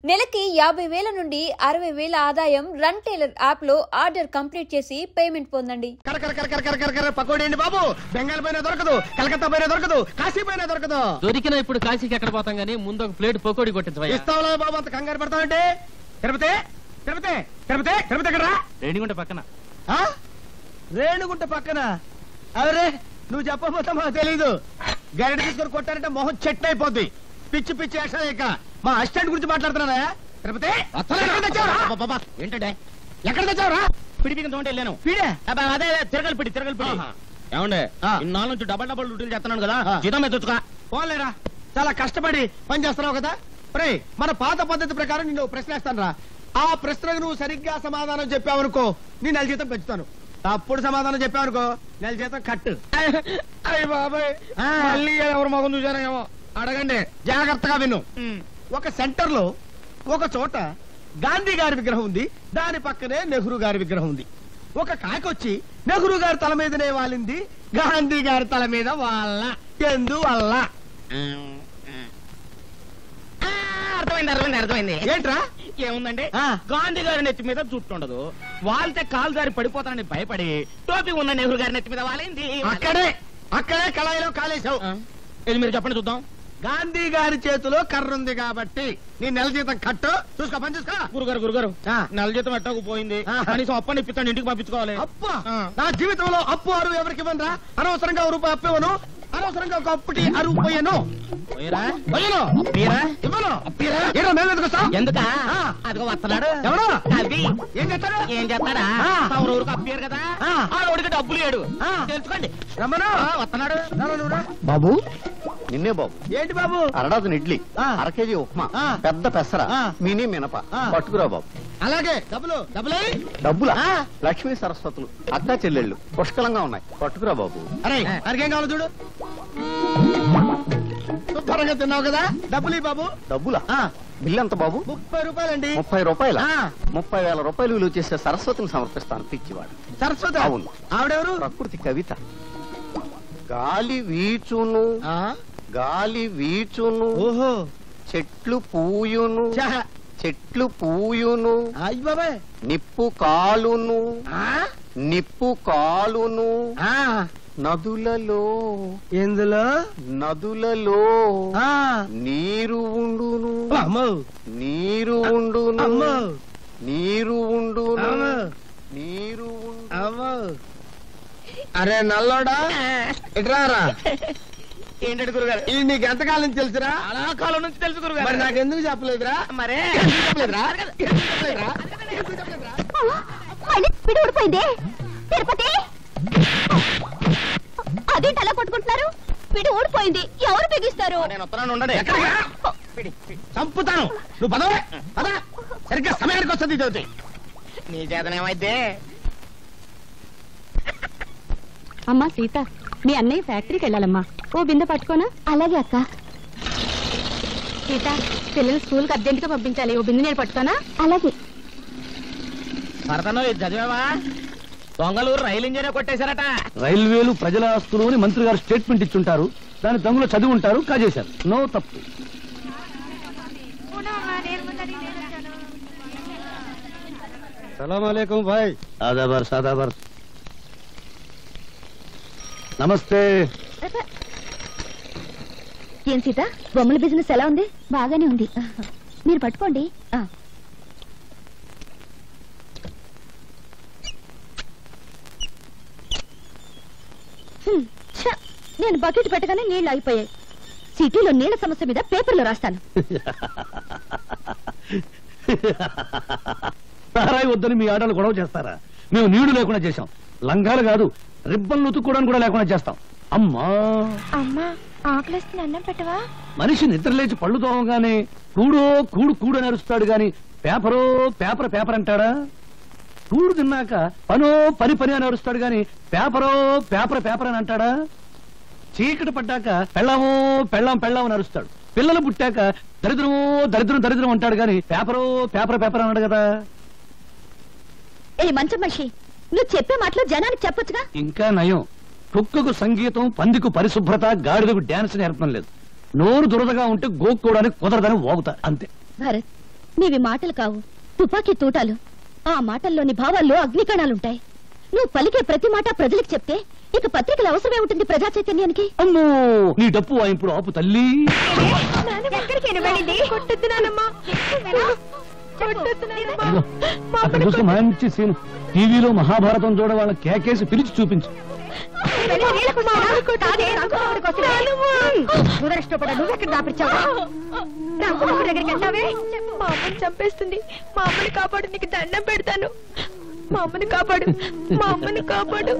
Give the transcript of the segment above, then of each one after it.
నెలకి 50,000 నుండి 60,000 ఆదాయం రన్ టైలర్ యాప్ లో ఆర్డర్ కంప్లీట్ చేసి పేమెంట్ పొందండి. పకోడీ బాబు, బెంగాల్ పైన దొరకదు, కలకత్తా పైన దొరకదు, కాశీ పైన దొరకదు. దొరికిన ఇప్పుడు కాశీకి ఎక్కడ పోతాం గానీ ముందు ఒక ప్లేట్ పకోడీ కొట్టించవయ్యా. ఇస్తావులా బాబు, అంత కంగారు పడతావంటే. తిరుపతి తిరుపతి తిరుపతి తిరుపతి ఎక్కడ? రేణిగుంట పక్కన. రేణుగుంట పక్కన? అవరే నువ్వు చెప్పబోతా మాకు తెలీదు. గరిట తీసుకొని కొట్టారంటే మొహం చెట్టు అయిపోద్ది. పిచ్చి పిచ్చి ఇక మా అసిస్టెంట్ గురించి మాట్లాడుతున్నా. తిరుపతి ఏంటంటే ఎక్కడ తెచ్చావురా? పిడిపికి తోటి వెళ్ళాను. పీడే అదే తిరగలి పిడి ఏమండే ఇన్నాళ్ళ నుంచి డబల్ డ్యూటీలు చేస్తున్నాను కదా, జీతం మీద తెచ్చుకో. పోలేరా, చాలా కష్టపడి పని చేస్తున్నావు కదా. రే మన పాత పద్ధతి ప్రకారం నిన్ను ప్రశ్న వేస్తాను రా. ఆ ప్రశ్నకు నువ్వు సరిగ్గా సమాధానం చెప్పావనుకో నీ నెల జీతం పెంచుతాను. తప్పుడు సమాధానం చెప్పావనుకో నెల జీతం కట్టు. అయ్య బాబాయ్, మళ్ళీ ఎవరు మగం చూసారేమో. అడగండి, జాగ్రత్తగా విను. ఒక సెంటర్ లో ఒక చోట గాంధీ గారి విగ్రహం ఉంది, దాని పక్కనే నెహ్రూ గారి విగ్రహం ఉంది. ఒక కాకొచ్చి నెహ్రూ గారి తల మీదనే వాలింది, గాంధీ గారి తల మీద వాళ్ళ. ఎందువల్ల? అర్థమైంది. ఏంట్రా? ఏముందండి, గాంధీ గారి నెత్తి మీద జుట్టు ఉండదు, వాళ్తే కాలు దారి పడిపోతానని భయపడి టోపీ ఉన్న నెహ్రూ గారి నెత్తి మీద వాలింది. అక్కడే కళాయిలో కాలేశావు. ఇది మీరు చెప్పండి చూద్దాం. గాంధీ గారి చేతిలో కర్ర ఉంది కాబట్టి నీ నెల జీతం కట్టు. చూసుకో, పని చూసుకో. గురుగారు నెల జీతం ఎట్టకపోయింది, కనీసం అప్పని ఇప్పిస్తాను, ఇంటికి పంపించుకోవాలి. అప్ప నా జీవితంలో అప్పు అరువు ఎవరికి ఇవ్వనరా. అనవసరంగా రూపాయి అప్పు ఇవ్వను, అనవసరంగా ఒక అప్పుటి అరువు పోయాను. ఎందుక అదిగో వస్తున్నాడు. ఎవరు? ఏం చేస్తాడా? ఊరికి అప్పారు కదా, ఆ ఊరికి డబ్బులు లేడు. తెలుసుకోండి. రమ్మను, వస్తున్నాడు. బాబు నిన్నే బాబు. ఏంటి బాబు? అరడాజన్ ఇడ్లీ, అర కేజీ ఉప్మా, పెద్ద పెసర, మినీ మినప పట్టుకురా బాబు. అలాగే. డబ్బులా? లక్ష్మీ సరస్వతులు అక్కా చెల్లెళ్ళు పుష్కలంగా ఉన్నాయి, పట్టుకురా బాబు. అరే అరికేం కావాలి చూడు. శుభ్రంగా తిన్నావు కదా, డబ్బులు బాబు. డబ్బులా? బిల్లు ఎంత బాబు? 30 రూపాయలండి. 30 రూపాయల? 30,000 రూపాయలు విలువ చేసే సరస్వతిని సమర్పిస్తాను. పిచ్చివాడు. సరస్వతి? అవును. ఆవిడెవరు? ప్రకృతి కవిత. గాలి వీచును, గాలి వీచును, ఓహో, చెట్లు పూయును, చెట్లు పూయును, అయ్య బాబాయ్, నిప్పు కాలును, నిప్పు కాలును, నదులలో, ఎందులో? నదులలో నీరు ఉండును, నీరు ఉండును, నీరు ఉండును, నీరు ఉండు. అరే నల్లోడా, ఇట్రారా. ఏంటంటే గురుగారు, ఇది నీకు ఎంతకాలం నుంచి తెలుసురా? చాలా కాలం నుంచి తెలుసు గురుగారు. మరి నాకెందుకు చెప్పలేదురా? మరే పిడి ఊడిపోయింది. తిరుపతి అదేంటి అలా కొట్టుకుంటున్నారు? పిడి ఊడిపోయింది, ఎవరు బిగిస్తారు? నేను వస్తున్నాను, ఉండండి. చంపుతాను. నువ్వు పదవే పద, సరిగ్గా సమయానికి వస్తుంది చదువుతాయి. నీ చేతనేమైతే. అమ్మా సీత, మీ అన్నయ్య ఫ్యాక్టరీకి వెళ్ళాలమ్మా, ఓ బిందె పట్టుకోనా? అలాగే అక్క. సీత, పిల్లలు స్కూల్కి అర్జెంట్ గా పంపించాలి, ఓ బిందె నేను పట్టుకోనా? అలాగే. భరతను ఇది చదివావా? దొంగలు రైలు ఇంజనే కొట్టేశారట. రైల్వేలు ప్రజల ఆస్తులు అని మంత్రి గారు స్టేట్మెంట్ ఇచ్చుంటారు, దాని దొంగలు చదివి ఉంటారు, కాజేశారు. నో తప్పు. సలాం భాయ్. సాదాబర్ సాదాబర్. నమస్తే. ఏం సీత, బొమ్మల బిజినెస్ ఎలా ఉంది? బాగానే ఉంది, మీరు పట్టుకోండి. నేను బకెట్ పెట్టగానే నీళ్లు ఆగిపోయాయి. సిటీలో నీళ్ల సమస్య మీద పేపర్లో రాస్తాను. సారాయి వద్దని మీ ఆటలు గొడవ చేస్తారా? మేము నీళ్లు లేకుండా చేశాం, లంగాలు కాదు రిబ్బన్లు ఉతుక్కోవడానికి కూడా లేకుండా చేస్తాం. అమ్మా అమ్మా, ఆకలిస్తే అన్నం పెట్టవా? మనిషి నిద్రలేచి పళ్ళు తోమగానే కూడో కూడు కూడు అని అరుస్తాడు గాని పేపరో పేపర్ పేపర్ అంటాడా? కూడు తిన్నాక పనో పని పని అని అరుస్తాడు గాని పేపరో పేపర్ పేపర్ అని అంటాడా? చీకటి పడ్డాక పెళ్ళామో పెళ్ళాం పెళ్ళాం అని అరుస్తాడు. పిల్లలు పుట్టాక దరిద్రమో దరిద్రం దరిద్రం అంటాడు గాని పేపరో పేపర్ పేపర్ అన్నాడు కదా. ఏ మంచి మనిషి, నువ్వు చెప్పే మాటలు జనానికి చెప్పొచ్చుగా. ఇంకా నయం, కుక్కకు సంగీతం, పందికు పరిశుభ్రత, గాడిదకు డాన్స్ నేర్పడం లేదు. నోరు దురదగా ఉంటే గోక్కోవడానికి కుదరదని వాగుతా అంతే. భరత్, నీవి మాటలు కావు, తుపాకీ తూటాలు. ఆ మాటల్లోని భావాల్లో అగ్నికణాలుంటాయి. నువ్వు పలికే ప్రతి మాట ప్రజలకు చెప్తే ఇక పత్రికలు అవసరమే ఉంటుంది ప్రజా చైతన్యానికి. అమ్మో, నీ డప్పు వాయింపుడు ఆపు తల్లి. అక్కడ చూస్తే మంచి సీన్. టీవీలో మహాభారతం చూడ వాళ్ళ కేకేసి పిలిచి చూపించు. మా అమ్మని చంపేస్తుంది. మా అమ్మని కాపాడు, నీకు దండం పెడతాను. మా అమ్మని కాపాడు, మా అమ్మని కాపాడు.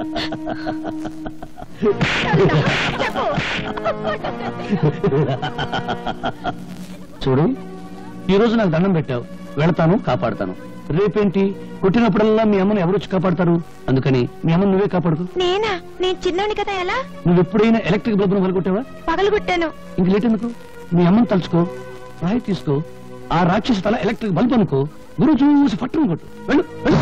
చూడు, ఈ రోజు నాకు దండం పెట్టావు, వెళతాను, కాపాడుతాను. రేపేంటి, కొట్టినప్పుడల్లా మీ అమ్మని ఎవరొచ్చి కాపాడతారు? అందుకని మీ అమ్మని నువ్వే కాపాడుకో. నేనా? నేను చిన్నోని కదా. ఎలా? నువ్వు ఎప్పుడైనా ఎలక్ట్రిక్ బల్బును పగలగొట్టావా? పగలగొట్టాను. ఇంక లేట్ ఎందుకు? మీ అమ్మని తలుచుకో, రాయి తీసుకో, ఆ రాక్షసి తల ఎలక్ట్రిక్ బల్బ్ అనుకో, గురువు చూసి పట్టును కొట్టు. వెళ్ళు వెళ్ళు.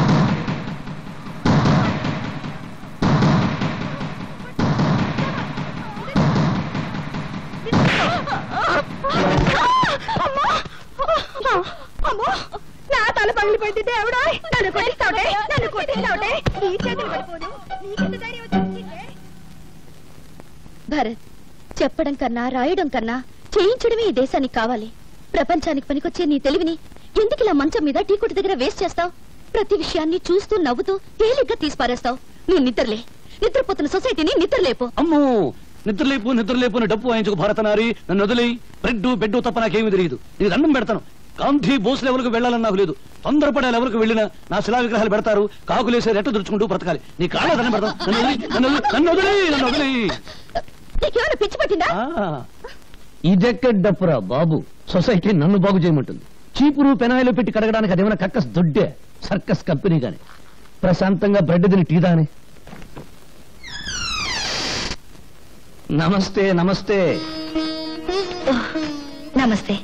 నా తల పగిలిపోయింది. దేవుడా, నన్ను కొట్టిస్తావుటే, నన్ను కొట్టిస్తావుటే. నీ చేతులు పడిపోను. భరత్, చెప్పడం కన్నా రాయడం కన్నా చేయించడమే ఈ దేశానికి కావాలి. ప్రపంచానికి పనికొచ్చే నీ తెలివిని ఎందుకు ఇలా మంచం మీద టీ కొట్టు దగ్గర వేస్ట్ చేస్తావు? ప్రతి విషయాన్ని చూస్తూ నవ్వుతూ తేలిగ్గా తీసిపారేస్తావు. నువ్వు నిద్రలే. నిద్రపోతున్న సొసైటీని నిద్రలేపు. అమ్మో, నిద్రలేపు నిద్రలేపు అని డప్పు వాయించుకు భారతనారి. నన్ను వదిలి బ్రెడ్ బెడ్ తప్ప నాకేమీ తెలియదు. నీకు దండం పెడతాను. గాంధీ బోసులు ఎవరికి వెళ్ళాలని నాకు లేదు. తొందరపడాలి. ఎవరికి వెళ్ళినా నా శిలా విగ్రహాలు పెడతారు. కాకులేసే రెట్ట దుడుచుకుంటూ బ్రతకాలి. నీ కాళ్ళ దండం పెడతాను. నన్ను వదిలి. నీకేమైనా పిచ్చి పట్టిందా? ఇదెక్కడ డప్పురా బాబు. సొసైటీ నన్ను బాగు చేయమంటుంది. చీపురు పెనాయిలో పెట్టి కడగడానికి అదేమైనా కక్కస్ దొడ్డే సర్కస్ కంపెనీ గాని. ప్రశాంతంగా బ్రెడ్ తిని టీ దాని. నమస్తే. నమస్తే నమస్తే.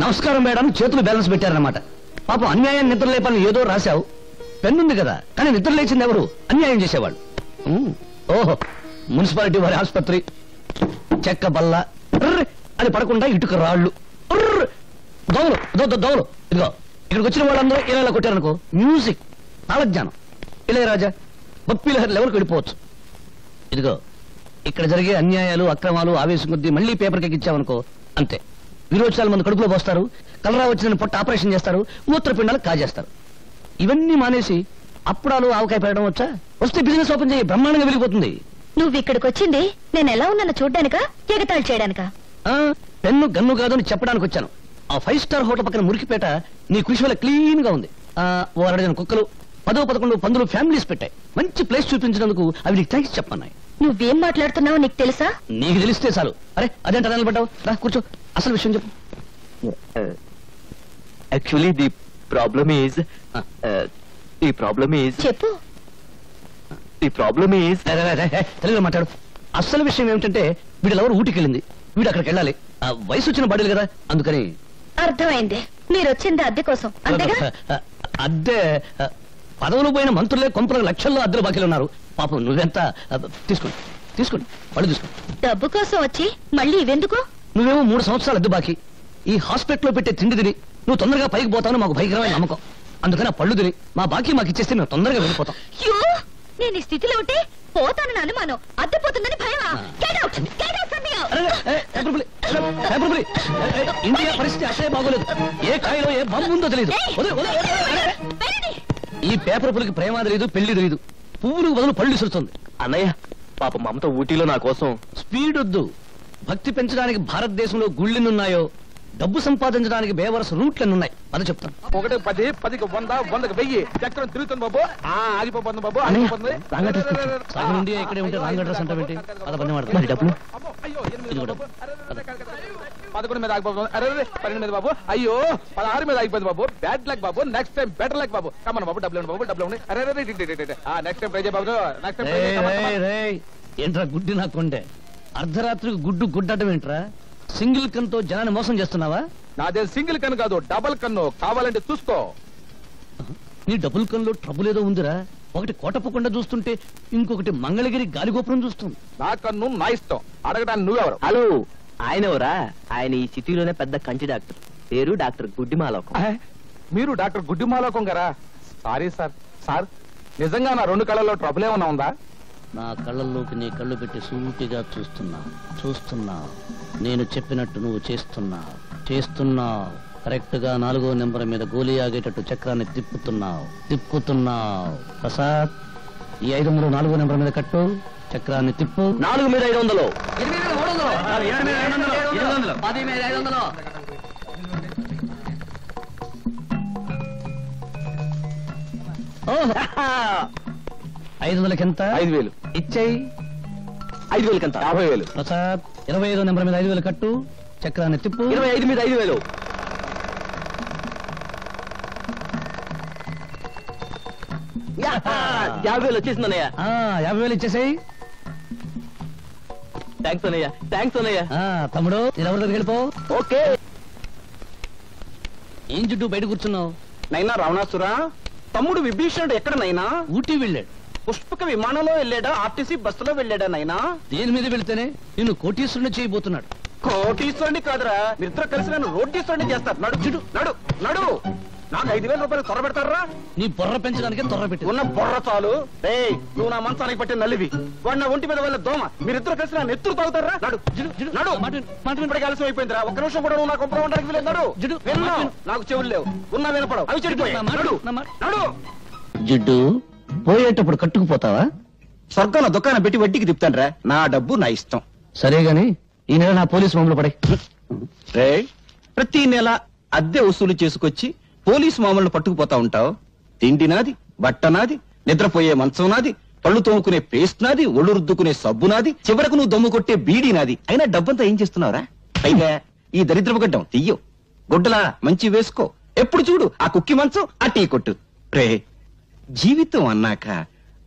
నమస్కారం మేడం. చేతులు బ్యాలెన్స్ పెట్టారన్నమాట. పాపం అన్యాయాన్ని నిద్రలేపాలని ఏదో రాశావు. పెన్నుంది కదా, కానీ నిద్ర లేచింది ఎవరు? అన్యాయం చేసేవాళ్ళు. ఓహో, మున్సిపాలిటీ వారి ఆసుపత్రి. చెక్క బల్ల అని పడకుండా ఇటుక రాళ్ళు. దోవలు దోవలు. ఇదిగో, ఇక్కడికి వచ్చిన వాళ్ళందరూ ఇలా కొట్టారనుకో, మ్యూజిక్, తాళజ్ఞానం, ఇళయరాజా, బొప్పిలహరి లెవెల్కి వెళ్ళిపోవచ్చు. ఇదిగో, ఇక్కడ జరిగే అన్యాయాలు అక్రమాలు ఆవేశం కొద్దీ మళ్లీ పేపర్కి ఎక్కించామనుకో, అంతే. విరోచనాలు మంది కడుపులో పోస్తారు, కలరా వచ్చిన పొట్ట ఆపరేషన్ చేస్తారు, మూత్రపిండాలు కాజేస్తారు. ఇవన్నీ మానేసి అప్పుడాలు ఆవకాయ పెట్టడం వచ్చా? వస్తే బిజినెస్ ఓపెన్ చేయి, బ్రహ్మాండంగా వెళ్ళిపోతుంది. నువ్వు ఇక్కడికి వచ్చింది నేను ఎలా ఉన్నాను చూడ్డానికా, ఎగతాళి చేయడానికా? పెన్ను గన్ను కాదు అని చెప్పడానికి వచ్చాను. ఆ 5 స్టార్ హోటల్ పక్కన మురికిపేట నీ కృషి వల్ల క్లీన్ గా ఉంది. ఓ 2 కుక్కలు, 10-11 పందులు ఫ్యామిలీస్ పెట్టాయి. మంచి ప్లేస్ చూపించినందుకు అవి నీకు థ్యాంక్స్ చెప్పన్నాయి. నువ్వేం మాట్లాడుతున్నావో నీకు తెలుసా? నీకు తెలిస్తే చాలు. అరే అదేంట నిలబడ్డావు? రా కూర్చో, అసలు విషయం చెప్పు. యాక్చువల్లీ ది ప్రాబ్లమ్ ఈజ్ చెప్పు. తెలుగులో మాట్లాడు. అసలు విషయం ఏమిటంటే, వీళ్ళెవరు ఊటికి వెళ్ళింది, వీడు అక్కడికి వెళ్ళాలి. వయసు వచ్చిన బడులు కదా, అందుకని. అర్థమైంది. మీరు వచ్చింది అద్దె కోసం, అంతేగా? అద్దె పదవులు పోయిన మంత్రులే కొంపలకు లక్షల్లో అద్దెలు బాకీలు ఉన్నారు. పాపం నువ్వెంత? తీసుకోండి పళ్ళు తీసుకోండి. డబ్బు కోసం వచ్చి మళ్ళీ ఇవెందుకు? నువ్వేమో 3 సంవత్సరాలు అద్దె బాకీ. ఈ హాస్పిటల్లో పెట్టే తిండి తిని నువ్వు తొందరగా పైకి పోతావు మాకు భయంకరమైన నమ్మకం. అందుకని ఆ పళ్ళు తిని మా బాకీ మాకు ఇచ్చేస్తే మేము తొందరగా వెళ్ళిపోతాం. నేను ఈ స్థితిలో ఉంటే పోతానని అనుమానం, అద్దె పోతుందని భయమా? ఇండియా పరిస్థితి అసలే బాగోలేదు. ఏ కాయలో ఏ బాంబు ఉందో తెలియదు. ఈ పేపర్ పులికి ప్రేమ తెలియదు, పెళ్లి తెలియదు. పువ్వులకు బదులు పళ్ళు విసురుతుంది. అన్నయ్య, పాప మమత ఊటీలో నా కోసం. స్పీడ్ వద్దు. భక్తి పెంచడానికి భారతదేశంలో గుళ్ళెన్నున్నాయో, డబ్బు సంపాదించడానికి బేవరస రూట్లెన్నున్నాయి. అది చెప్తాను. 1 10 10కి 100 100కి 1000 చక్రం తిరుగుతుంది బాబు. ఆగిపోతుంది బాబు, ఆగిపోతుంది. సగం ఇండియా ఇక్కడే ఉంటే రాంగ్ అడ్రస్ అంటే ఏంటి? అలా పని వాడుతుంది. డబ్బులు 11 మీద ఆగిపోతుంది. అరే 12 మీద బాబు. అయ్యో 16 మీద ఆగిపోయింది బాబు. బ్యాడ్ లక్ బాబు. నెక్స్ట్ టైం బెటర్ లక్ బాబు. కమన్ బాబు, డబ్బులు బాబు, డబ్బులు ఉన్నాయి. అరే నెక్స్ట్ టైం ట్రై చేయ బాబు. నెక్స్ట్ టైం ఏంట్రా గుడ్డి నాకు కొండే? అర్ధరాత్రికి గుడ్డు గుడ్డటం ఏంట్రా? సింగిల్ కన్తో జనాన్ని మోసం చేస్తున్నావా? నాదే సింగిల్ కన్ను కాదు, డబుల్ కన్ను. కావాలంటే చూసుకో. నీ డబుల్ కన్లో ట్రబుల్ ఏదో ఉందిరా. ఒకటి కోటప్పకుండా చూస్తుంటే ఇంకొకటి మంగళగిరి గాలిగోపురం చూస్తుంది. నా కన్ను నా ఇష్టం. అడగడానికి నువ్వెవరు? హలో, ఆయన ఎవరా? ఆయన ఈ సిటీలోనే పెద్ద కంటి డాక్టర్. పేరు డాక్టర్ గుడ్డిమాలోకం. మీరు డాక్టర్ గుడ్డిమాలోకం గారా? Sorry sir. సార్ నిజంగా నా 2 కళ్ళల్లో ట్రబుల్ ఏమన్నా ఉందా? నా కళ్ళల్లోకి నీ కళ్ళు పెట్టి సూటిగా చూస్తున్నా. నేను చెప్పినట్టు నువ్వు చేస్తున్నావు. కరెక్ట్ గా 4వ నెంబర్ మీద గోలీ ఆగేటట్టు చక్రాన్ని తిప్పుతున్నావు. ప్రసాద్, ఈ 500 4వ నెంబర్ మీద కట్టు, చక్రాన్ని తిప్పు. 4 మీద 500. 500కి ఎంత? 5000. ఇచ్చేయి. 5000కి ఎంత? 50000. ప్రసాద్, 25వ నెంబర్ మీద 5000 కట్టు, చక్రాన్ని తిప్పు. 25 మీద 5000. 50,000 వచ్చేసిందన్నయ్య. 50,000 ఇచ్చేసేయి. థ్యాంక్స్ అన్నయ్య. తమ్ముడు, నేను ఎవరి దగ్గరికి వెళ్ళిపో. ఓకే. ఏం చుట్టూ బయట కూర్చున్నావు? నైనా రావణాసురా, తమ్ముడు విభీషణుడు ఎక్కడ నైనా? ఊటీ వెళ్ళాడు. పుష్పక విమానంలో వెళ్ళాడా, ఆర్టీసీ బస్సులో వెళ్ళాడా నైనా? దేని మీద వెళ్తేనే నిన్ను కోటీశ్వరుని చేయబోతున్నాడు. కోటీశ్వరుని కాదురా, మీరిద్దరు కలిసి నన్ను రోడ్డీశ్వరుని చేస్తారు. నడు. నాకు 5,000 రూపాయలు త్వర పెడతారా? నీ బొర్ర పెంచడానికే త్వర పెట్టి ఉన్న బొర్ర చాలు. నువ్వు నా మంచానికి పట్టిన నల్లివి, వాడు నా ఒంటి మీద వెళ్ళ దోమ. మీరిద్దరు కలిసి నా నెత్తురు తాగుతారా? నడు. ఇప్పటికి ఆలస్యం అయిపోయిందిరా. ఒక్క నిమిషం కూడా నువ్వు నాకు ఒప్పడం ఉండడానికి వీలేదు. నడు. నాకు చెవులు లేవు, ఉన్నా వినపడవు, అవి చెడిపోయాయి. నడు. జిడ్డు, పోయేటప్పుడు కట్టుకుపోతావా? స్వర్గంలో దుకాణం పెట్టి వడ్డీకి తిప్పుతాను రా. నా డబ్బు నా ఇష్టం. సరే గాని ఈ నెల నా పోలీసు మామూలు పడే. ప్రతి నెల అద్దె వసూలు చేసుకొచ్చి పోలీసు మామూలు పట్టుకుపోతా ఉంటావు. తిండి నాది, బట్ట నాది, నిద్రపోయే మంచం నాది, పళ్ళు తోముకునే పేస్ట్ నాది, ఒళ్ళు రుద్దుకునే సబ్బు నాది, చివరకు నువ్వు దమ్ము కొట్టే బీడీ నాది. అయినా డబ్బంతా ఏం చేస్తున్నావురా? పైగా ఈ దరిద్రపు గడ్డం తీయో, గుడ్డలా మంచి వేసుకో. ఎప్పుడు చూడు ఆ కుక్కి మంచం, ఆ టీ కొట్టు. జీవితం అన్నాక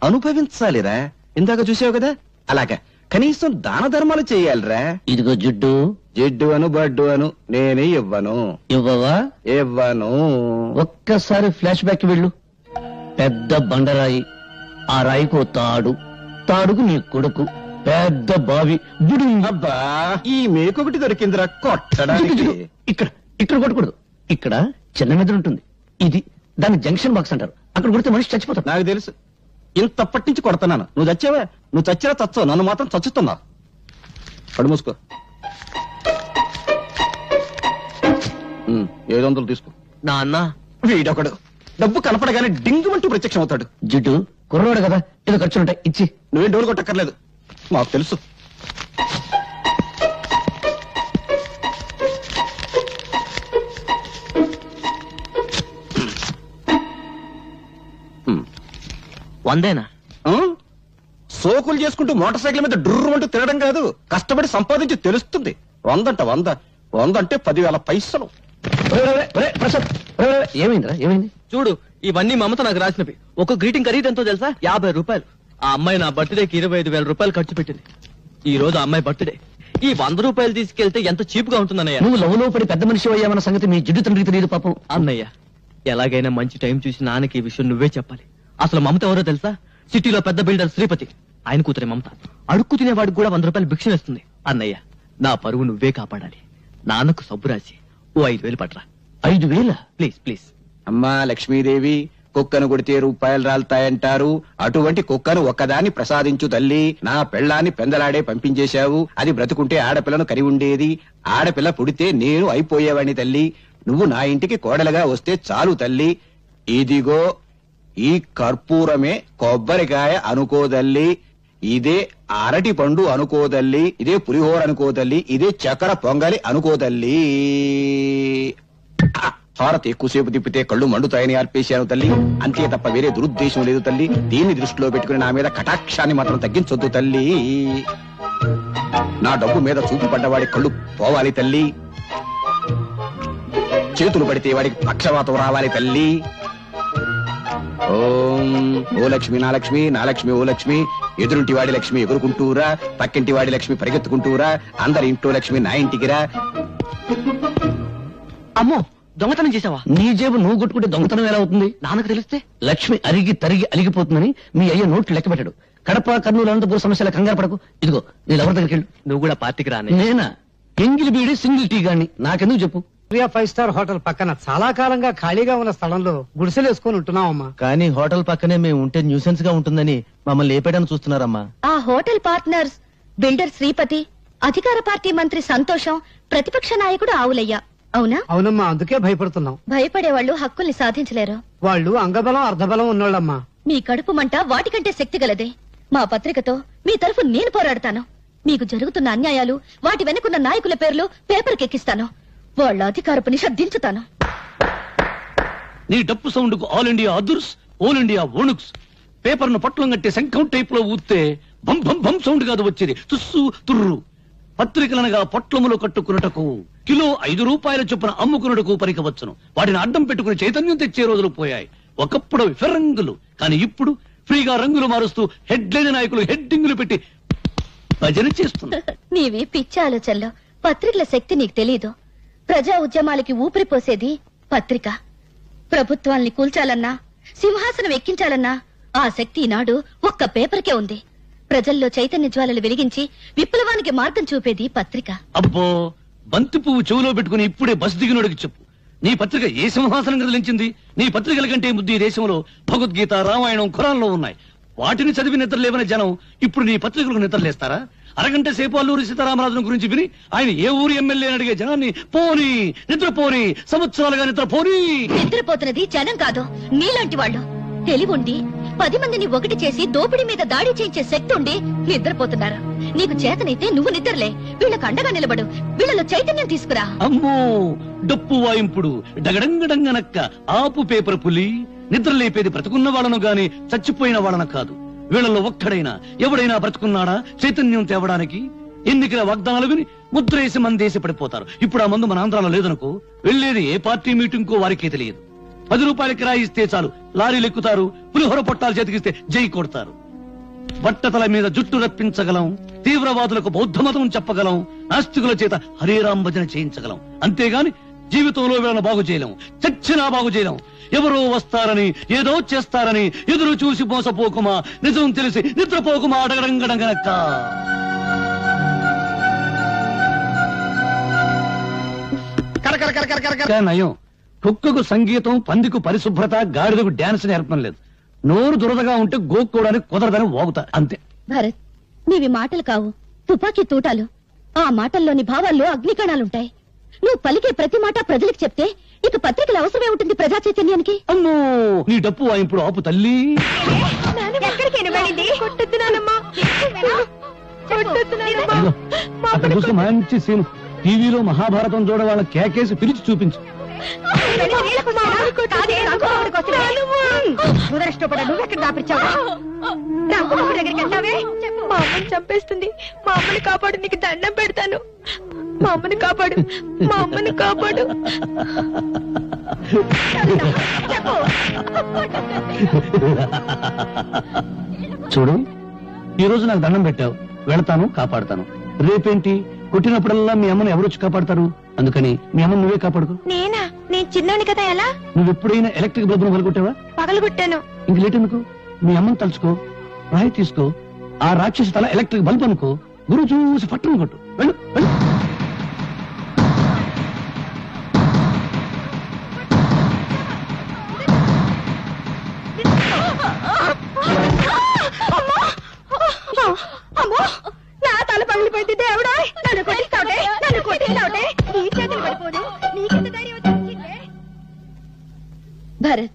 అనుభవించాలిరా. ఇందాక చూసావు కదా, అలాగా కనీసం దాన ధర్మాలు చేయాలిరా. ఇదిగో జిడ్డు అను బడ్డు అను నేనే ఇవ్వను. ఇవ్వను. ఒక్కసారి ఫ్లాష్ బ్యాక్ వెళ్ళు. పెద్ద బండరాయి, ఆ రాయికో తాడుకు నీ కొడుకు, పెద్ద బావి. అబ్బా, ఈ మేకొకటి దొరికిందిరా కొట్టడానికి. ఇక్కడ కొట్టకూడదు. ఇక్కడ చిన్న మెదడు ఉంటుంది. ఇది దాన్ని జంక్షన్ బాక్స్ అంటారు. అక్కడ కొడితే మనిషి చచ్చిపోతాడు. నాకు తెలుసు. ఇంతప్పటి నుంచి కొడుతున్నాను. నువ్వు చచ్చావా? నువ్వు చచ్చినా చచ్చావు, నన్ను మాత్రం చచ్చుతున్నావు. కడు మూసుకో. 700 తీసుకో. నాన్న, వీడొకడు డబ్బు కనపడగానే డింగుమంటూ ప్రత్యక్షం అవుతాడు. జిడ్డు కుర్రోడు కదా, ఏదో ఖర్చులుంటాయి, ఇచ్చి. నువ్వేం డోలు కొట్టక్కర్లేదు, మాకు తెలుసు. వందేనా? సోకులు చేసుకుంటూ మోటార్ సైకిల్ మీద డుర్రుమంటూ తిరగడం కాదు, కష్టపడి సంపాదించి తెలుస్తుంది. 100 అంటే 10,000 పైసలు. ఏమైంది? చూడు, ఇవన్నీ మమత నాకు రాసినవి. ఒక గ్రీటింగ్ ఖరీదు ఎంతో తెలుసా? 50 రూపాయలు. ఆ అమ్మాయి నా బర్త్డేకి 25,000 రూపాయలు ఖర్చు పెట్టింది. ఈ రోజు ఆ అమ్మాయి బర్త్డే. ఈ 100 రూపాయలు తీసుకెళ్తే ఎంత చీప్ గా ఉంటుందన్నయ్య. నువ్వు లవ్లో పడి పెద్ద మనిషి అయ్యామన్న సంగతి మీ జిడ్డు తండ్రికి తెలియదు పాపం. అన్నయ్య, ఎలాగైనా మంచి టైం చూసి నాన్నకి ఈ విషయం నువ్వే చెప్పాలి. అసలు మమత ఎవరో తెలుసా? సిటీలో పెద్ద బిల్డర్ శ్రీపతి, ఆయన కూతురే మమత. అడుక్కు తినేవాడికి కూడా 100 రూపాయలు భిక్ష వేస్తుంది. అన్నయ్య, నా పరువు నువ్వే కాపాడాలి. నాన్నకు సబ్బు రాసి ఓ 5,000 పట్రా. 5,000? ప్లీజ్. అమ్మా లక్ష్మీదేవి, కుక్కను కొడితే రూపాయలు రాలుతాయంటారు. అటువంటి కుక్కను ఒక్కదాన్ని ప్రసాదించు తల్లి. నా పెళ్ళాన్ని పెందలాడే పంపించేశావు. అది బ్రతుకుంటే ఆడపిల్లను కరి ఉండేది. ఆడపిల్ల పుడితే నేను అయిపోయేవాడిని తల్లి. నువ్వు నా ఇంటికి కోడలుగా వస్తే చాలు తల్లి. ఇదిగో ఈ కర్పూరమే కొబ్బరికాయ అనుకోదల్లి, ఇదే అరటి పండు అనుకోదల్లి, ఇదే పులిహోర అనుకోదల్లి, ఇదే చక్కెర పొంగలి అనుకోదల్లి. హారతి ఎక్కువసేపు తిప్పితే కళ్ళు మండుతాయని అర్పేశాను తల్లి. అంతే తప్ప వేరే దురుద్దేశం లేదు తల్లి. దీన్ని దృష్టిలో పెట్టుకుని నా మీద కటాక్షాన్ని మాత్రం తగ్గించొద్దు తల్లి. నా డబ్బు మీద చూపు పడ్డవాడి కళ్ళు పోవాలి తల్లి. చేతులు పడితే వాడికి పక్షవాతం రావాలి తల్లి. ఓం ఓ లక్ష్మి నా లక్ష్మి, నా లక్ష్మి ఓ లక్ష్మి. ఎదురుంటి వాడి లక్ష్మి ఎగురుకుంటూరా, పక్కింటి వాడి లక్ష్మి పరిగెత్తుకుంటూరా, అందరి ఇంట్లో లక్ష్మి నా ఇంటికి రా. అమ్మో, దొంగతనం చేసావా? నీ జేబు నువ్వు కొట్టుకుంటే దొంగతనం ఎలా అవుతుంది? నాన్నకు తెలిస్తే లక్ష్మి అరిగి తరిగి అలిగిపోతుందని మీ అయ్య నోట్లు లెక్క పెట్టాడు. కడప, కర్నూలు, అనంతపురం సమస్యల కంగారు పడకు. ఇదిగో నేను ఎవరి దగ్గరికి వెళ్ళు. నువ్వు కూడా పార్టీకి రానే. నేనా? ఎంగిలి బీడి సింగిల్ టీ గాని, నాకెందుకు చెప్పు. ప్రియా 5 స్టార్ హోటల్ పక్కన చాలా కాలంగా ఖాళీగా ఉన్న స్థలంలో గుడిసెలు వేసుకుని ఉంటున్నామమ్మా. కానీ హోటల్ పక్కనే మేము ఉంటే న్యూసెన్స్ గా ఉంటుందని మమ్మల్ని లేపేయడానికి చూస్తున్నారమ్మా. ఆ హోటల్ పార్ట్నర్స్ బిల్డర్ శ్రీపతి, అధికార పార్టీ మంత్రి సంతోషం, ప్రతిపక్ష నాయకుడు ఆవులయ్య. అవునా? అవునమ్మా, అందుకే భయపడుతున్నాం. భయపడేవాళ్ళు హక్కుల్ని సాధించలేరు. వాళ్ళు అంగబలం అర్ధబలం ఉన్నోళ్ళమ్మా. మీ కడుపు మంట వాటికంటే శక్తి గలదే. మా పత్రికతో మీ తరఫు నేను పోరాడతాను. మీకు జరుగుతున్న అన్యాయాలు, వాటి వెనుకున్న నాయకుల పేర్లు పేపర్కెక్కిస్తాను. వాళ్ళ అధికారపు నిషేధించుతాను. నీ డప్పు సౌండ్ కు ఆల్ ఇండియా అదుర్స్, ఆల్ ఇండియా వణుక్స్. పేపర్ ను పట్లం కట్టి శంఖం టైప్ లో ఊస్తే భం భం భం సౌండ్ కాదు వచ్చేది, తుస్సు తుర్రు. పత్రికలనగా పొట్లములు కట్టుకున్నటకు కిలో 5 రూపాయల చొప్పున అమ్ముకున్నటకు పరికవచ్చును. వాటిని అడ్డం పెట్టుకుని చైతన్యం తెచ్చే రోజులు పోయాయి. ఒకప్పుడు ఫిరంగులు, కానీ ఇప్పుడు ఫ్రీగా రంగులు మారుస్తూ హెడ్లైన్ నాయకులు హెడ్డింగులు పెట్టి భజన చేస్తున్నారు. నీవి పిచ్చి ఆలోచనలో. పత్రికల శక్తి నీకు తెలీదు. ప్రజా ఉద్యమాలకి ఊపిరిపోసేది పత్రిక. ప్రభుత్వాల్ని కూల్చాలన్నా, సింహాసనం ఎక్కించాలన్నా ఆ శక్తి ఈనాడు ఒక్క పేపర్కే ఉంది. ప్రజల్లో చైతన్య జ్వాలలు వెలిగించి విప్లవానికి మార్గం చూపేది పత్రిక. అబ్బో, బంతి పువ్వు చెవులో పెట్టుకుని ఇప్పుడే బస్ దిగినోడికి చెప్పు, నీ పత్రిక ఏ సింహాసనం కదిలించింది? నీ పత్రికల కంటే ముద్దు ఈ దేశంలో భగవద్గీత, రామాయణం, ఖురాన్లో ఉన్నాయి. వాటిని చదివి నిద్రలేవని జనం ఇప్పుడు నీ పత్రికలకు నిద్రలేస్తారా? అరగంట సేపు అల్లూరి సీతారామరాజును గురించి విని ఆయన ఏ ఊరి ఎమ్మెల్యే అని అడిగే జనాన్ని పోనీ నిద్రపోని, సంవత్సరాలుగా నిద్రపోని. నిద్రపోతున్నది జనం కాదు, నీలాంటి వాళ్ళు. తెలివుండి 10 మందిని ఒకటి చేసి దోపిడీ మీద దాడి చేయించే శక్తి ఉండి నిద్రపోతున్నారు. నీకు చేతనైతే నువ్వు నిద్రలే, వీళ్ళకు అండగా నిలబడు, వీళ్ళలో చైతన్యం తీసుకురా. అమ్మో, డప్పు వాయింపుడు డగడంగడంగనక్క ఆపు పేపర్ పులి. నిద్ర లేపేది బ్రతుకున్న వాళ్ళను గాని చచ్చిపోయిన వాళ్ళను కాదు. వీళ్ళలో ఒక్కడైనా ఎవడైనా బ్రతుకున్నాడా చైతన్యం తేవడానికి? ఎన్నికల వాగ్దానాలు విని ముద్రేసి మందేసి పడిపోతారు. ఇప్పుడు ఆ మందు మన ఆంధ్రాలో లేదనుకో, వెళ్లేది ఏ పార్టీ మీటింగ్ కో వారికే తెలియదు. 10 రూపాయల కిరాయి ఇస్తే చాలు లారీలు ఎక్కుతారు, పులిహోర పొట్టాలు చేతికిస్తే జై కొడతారు. బట్టతల మీద జుట్టు రప్పించగలం, తీవ్రవాదులకు బౌద్ధ మతం చెప్పగలం, నాస్తికుల చేత హరేరాం భజన చేయించగలం. అంతేగాని జీవితంలో వీళ్ళను బాగు చేయలేం, చచ్చినా బాగు చేయలేం. ఎవరో వస్తారని, ఏదో చేస్తారని ఎదురు చూసి మోసపోకుమా, నిజం తెలిసి నిద్రపోకుమా. అడగడంగడంగనక్క నయం. కుక్కకు సంగీతం, పందికు పరిశుభ్రత, గాడిదకు డాన్స్ నేర్పడం లేదు. నోరు దురదగా ఉంటే గోక్కోవడానికి కుదరదని వాగుతా అంతే. భరత్, నీవి మాటలు కావు, తుపాకీ తూటాలు. ఆ మాటల్లోని భావాల్లో అగ్నికణాలుంటాయి. నువ్వు పలికే ప్రతి మాట ప్రజలకు చెప్తే ఇక పత్రికల అవసరమే ఉంటుంది ప్రజా చైతన్యానికి. అమ్మో, నీ డప్పు ఇప్పుడు ఆపు తల్లి. అక్కడ చూసి మంచి సీన్. టీవీలో మహాభారతం చూడ వాళ్ళ కేకేసి పిలిచి చూపించు. నువ్వెక్కడ దాపిచ్చావు? మా అమ్మని చంపేస్తుంది. మా అమ్మని కాపాడు, నీకు దండం పెడతాను. మా అమ్మని కాపాడు, మా అమ్మని కాపాడు. చూడు, ఈ రోజు నాకు దండం పెట్టావు, వెళతాను, కాపాడతాను. రేపేంటి? కొట్టినప్పుడల్లా మీ అమ్మని ఎవరొచ్చి కాపాడతారు? అందుకని మీ అమ్మ నువ్వే కాపాడుకో. నేనా? నేను చిన్నోని కదా. ఎలా? నువ్వు ఎప్పుడైనా ఎలక్ట్రిక్ బల్బును పగలగొట్టావా? పగలగొట్టాను. ఇంక లేట్ ఎందుకు? మీ అమ్మని తలుచుకో, రాయి తీసుకో, ఆ రాక్షసి తల ఎలక్ట్రిక్ బల్బ్ అనుకో, గురువు చూసి పట్టును కొట్టు. వెళ్ళు వెళ్ళు. నా తల పగిలిపోయింది. దేవుడా, నన్ను కొట్టిస్తావుటే, నన్ను కొట్టిస్తావుటే. నీ చేతులు పడిపోదు. నీకెంత ధైర్యం వచ్చిందే? భరత్,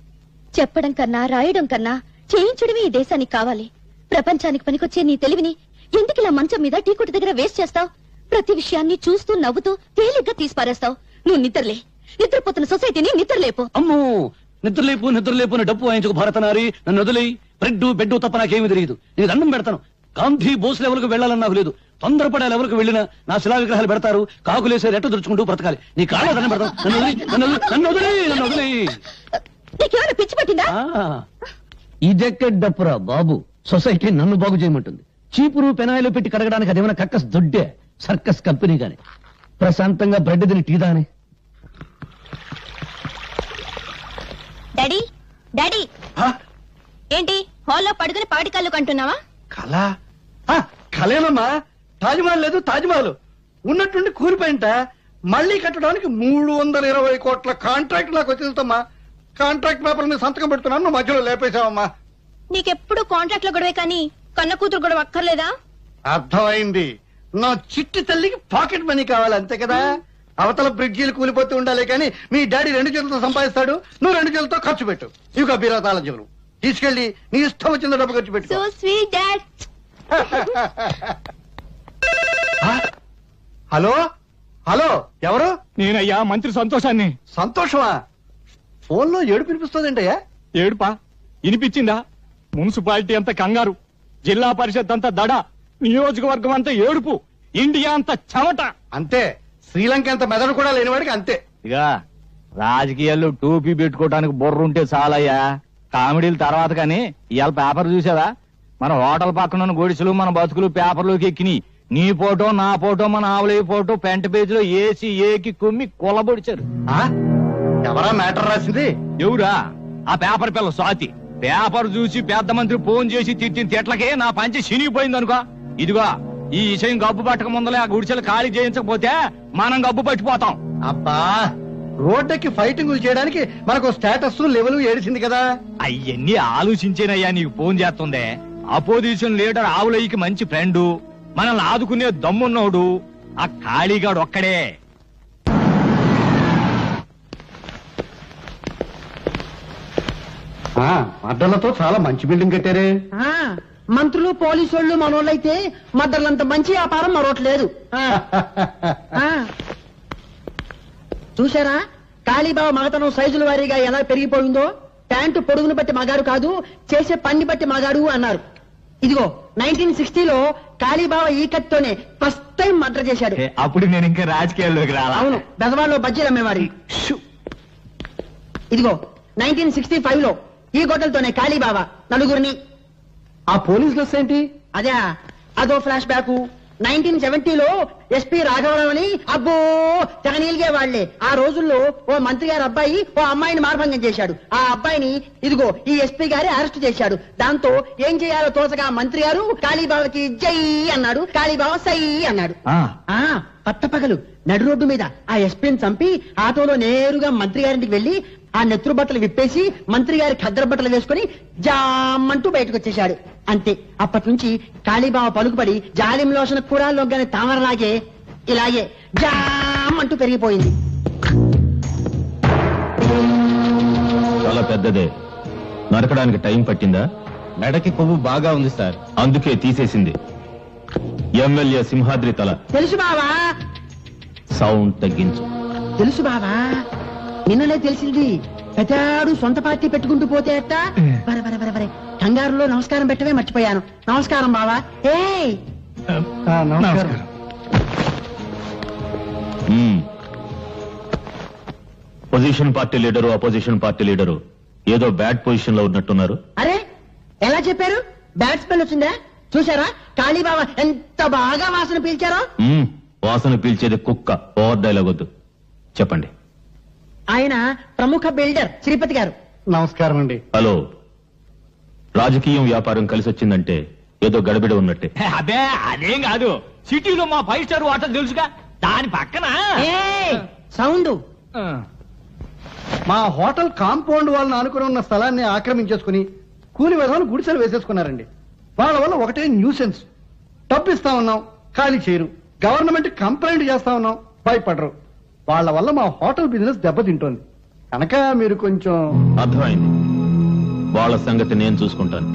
చెప్పడం కన్నా రాయడం కన్నా చేయించడమే ఈ దేశానికి కావాలి. ప్రపంచానికి పనికొచ్చే నీ తెలివిని ఎందుకు ఇలా మంచం మీద టీ కొట్టు దగ్గర వేస్ట్ చేస్తావు? ప్రతి విషయాన్ని చూస్తూ నవ్వుతూ తేలిగ్గా తీసిపారేస్తావు. నువ్వు నిద్రలే. నిద్రపోతున్న సొసైటీని నిద్రలేపు. అమ్మో, నిద్రలేపు నిద్రలేపు అని డప్పు వాయించుకు భారతనారి. నన్ను వదిలి బెడ్ తప్ప నాకేమీ తెలియదు. నేను దండం పెడతాను. గాంధీ బోస్ లెవెల్కు వెళ్ళాలని నాకు లేదు. తొందరపడే లెవెల్కు వెళ్ళినా నా శిలా విగ్రహాలు పెడతారు, కాకులేసే రెట్టు దురుచుకుంటూ బ్రతకాలి. నీ కాళ్ళ దండం పెడతాను. నన్ను వదిలి. నీకేమైనా పిచ్చి పట్టిందా? ఇదెక్కడ డప్పురా బాబు? సొసైటీ నన్ను బాగు చేయమంటుంది. చీపురు పెనాయిలు పెట్టి కడగడానికి అదేమైనా కక్కస్ దొడ్డే సర్కస్ కంపెనీ గాని? ప్రశాంతంగా బ్రెడ్ తిని టీ దాని. డాడీ, డాడీ, ఏంటి హాల్లో పడుకుని పాడి కళ్ళు కంటున్నావా? కళేనమ్మా. తాజ్మహల్ లేదు, తాజ్మహల్ ఉన్నట్టుండి కూలిపోయింట. మళ్ళీ కట్టడానికి 320 కోట్ల కాంట్రాక్ట్ నాకు వచ్చిందమ్మా. కాంట్రాక్ట్ పేపర్ మీద సంతకం పెడుతున్నాను, నువ్వు మధ్యలో లేపేశావమ్మా. నీకెప్పుడు కాంట్రాక్ట్ లో గొడవే కానీ కన్న కూతురు గొడవ అక్కర్లేదా? అర్థమైంది. నా చిట్టి తల్లికి పాకెట్ మనీ కావాలి అంతే కదా. అవతల బ్రిడ్జీలు కూలిపోతూ ఉండాలి కానీ మీ డాడీ 2 చేతులతో సంపాదిస్తాడు, నువ్వు 2 చేతులతో ఖర్చు పెట్టు. ఇక బీరా తాళం చెవులు తీసుకెళ్లి నీ ఇష్టం వచ్చిన డబ్బు ఖర్చు పెట్టు. So sweet dad. Hello hello, ఎవరు? నేనయ్యా మంత్రి సంతోషాన్ని. సంతోషమా? ఫోన్ లో ఏడుపు వినిపిస్తుందంటయ్యా. ఏడుపా వినిపించిందా? మున్సిపాలిటీ అంతా కంగారు, జిల్లా పరిషత్ అంతా దడ, నియోజకవర్గం అంతా ఏడుపు, ఇండియా అంతా చెమట. అంతే, శ్రీలంక అంత మెదడు కూడా లేనివాడికి అంతే. ఇక రాజకీయాల్లో టోపీ పెట్టుకోవడానికి బొర్రుంటే చాలయ్యా, కామెడీల తర్వాత. కానీ ఇవాళ పేపర్ చూసావా? మన హోటల్ పక్కన గొడిసెలు మన బతుకులు పేపర్లోకి ఎక్కినాయి. నీ ఫోటో నా ఫోటో మన ఆవులయ్య ఫోటో పెంట పేజీలో ఏసి ఏకి కుమ్మి కొలబొడిచారు. ఎవరా మ్యాటర్ రాసింది? ఎవరా? ఆ పేపర్ పిల్ల స్వాతి. పేపర్ చూసి పెద్ద మంత్రి ఫోన్ చేసి తిట్టిన తిట్లకే నా పంచి చినిగిపోయింది అనుకో. ఇదిగో ఈ విషయం గబ్బు పట్టక ముందలే ఆ గుడిసెలు ఖాళీ చేయించకపోతే మనం గబ్బు పట్టిపోతాం. అబ్బా, రోడ్డుకి ఫైటింగ్ చేయడానికి మనకు స్టేటస్ లెవెల్ ఏడిసింది కదా. అవన్నీ ఆలోచించేనయ్యా నీకు ఫోన్ చేస్తుందే. అపోజిషన్ లీడర్ ఆవులయ్యకి మంచి ఫ్రెండు, మనల్ని ఆదుకునే దమ్మున్నోడు ఆ ఖాళీగాడు ఒక్కడే. అడ్డలతో చాలా మంచి బిల్డింగ్ కట్టారే. మంత్రులు పోలీసు వాళ్ళు మనోళ్ళైతే మద్దర్లంత మంచి వ్యాపారం మరొకట్లేదు. చూసారా కాళీబాబా మగతనం సైజుల వారీగా ఎలా పెరిగిపోయిందో? ప్యాంటు పొడుగును బట్టి మగాడు కాదు, చేసే పని బట్టి మగాడు అన్నారు. ఇదిగో 1960లో కాళీబాబా ఈ కత్తితోనే ఫస్ట్ టైం మర్డర్ చేశాడు. అప్పుడు నేను ఇంకా రాజకీయాల్లోకి రాలా. అవును, బెజవాడలో బజ్జీలు అమ్మేవాడి. ఇదిగో 1965లో ఈ గొడ్డలతోనే కాళీబాబా నలుగురిని. ఆ పోలీస్ డ్రెస్ ఏంటి? అదే, అదో ఫ్లాష్ బ్యాక్. 1970లో ఎస్పీ రాఘవరావు అని అబ్బో తెగనీలిగే వాళ్లే. ఆ రోజుల్లో ఓ మంత్రి గారి అబ్బాయి ఓ అమ్మాయిని మార్భంగం చేశాడు. ఆ అబ్బాయిని ఇదిగో ఈ ఎస్పీ గారి అరెస్ట్ చేశాడు. దాంతో ఏం చేయాలో తోచగా మంత్రి గారు కాళీబాబాకి జై అన్నాడు, కాళీబాబా సై అన్నాడు. పట్టపగలు నడు రోడ్డు మీద ఆ ఎస్పీని చంపి ఆటోలో నేరుగా మంత్రి గారింటికి వెళ్లి ఆ నెత్తురు బట్టలు విప్పేసి మంత్రి గారి ఖద్దరు బట్టలు వేసుకుని జామంటూ బయటకు వచ్చేశాడు. అంతే, అప్పటి నుంచి కాళీబాబా పలుకుపడి జాలిం లోషణ కూడా లొగ్గని తామరలాగే ఇలాగే జామంటూ పెరిగిపోయింది. చాలా పెద్దదే. నరకడానికి టైం పట్టిందా? మెడకి కొవ్వు బాగా ఉంది సార్, అందుకే తీసేసింది. ఎమ్మెల్యే సింహాద్రి తల. తెలుసు బావా. సౌండ్ తగ్గించు. తెలుసు బావా, నిన్ననే తెలిసింది. పెద్దాడు సొంత పార్టీ పెట్టుకుంటూ పోతే అట్ట. బరే బరే బరే బరే, కంగారులో నమస్కారం పెట్టవే మర్చిపోయాను. నమస్కారం బావా. నమస్కారం. Position party leader opposition party leader ఏదో బ్యాడ్ పొజిషన్ లో ఉన్నట్టున్నారు. అరే ఎలా చెప్పారు? బ్యాడ్ స్మెల్ వచ్చిందా? చూసారా కాళీబాబా ఎంత బాగా వాసన పీల్చారో? వాసన పీల్చేది కుక్క. ఓవర్ డైలాగ్ వద్దు, చెప్పండి. ఆయన ప్రముఖ బిల్డర్ శ్రీపతి గారు. నమస్కారం అండి. హలో, రాజకీయం వ్యాపారం కలిసి వచ్చిందంటే ఏదో గడబిడ ఉన్నట్టే. అదే అదేం కాదు, సిటీలో మా 5 స్టార్ హోటల్ తెలుసుగా, దాని పక్కన సౌండ్. మా హోటల్ కాంపౌండ్ వాళ్ళని ఆనుకుని ఉన్న స్థలాన్ని ఆక్రమించేసుకుని కూలి విధాలు గుడిసెలు వేసేసుకున్నారండి. వాళ్ళ వల్ల ఒకటే న్యూసెన్స్. డబ్బు ఇస్తా ఉన్నాం, ఖాళీ చేయరు. గవర్నమెంట్ కంప్లైంట్ చేస్తా ఉన్నాం, భయపడరు. వాళ్ళ వల్ల మా హోటల్ బిజినెస్ దెబ్బతింటోంది. కనుక మీరు కొంచెం. అర్థమైంది, వాళ్ళ సంగతి నేను చూసుకుంటాను.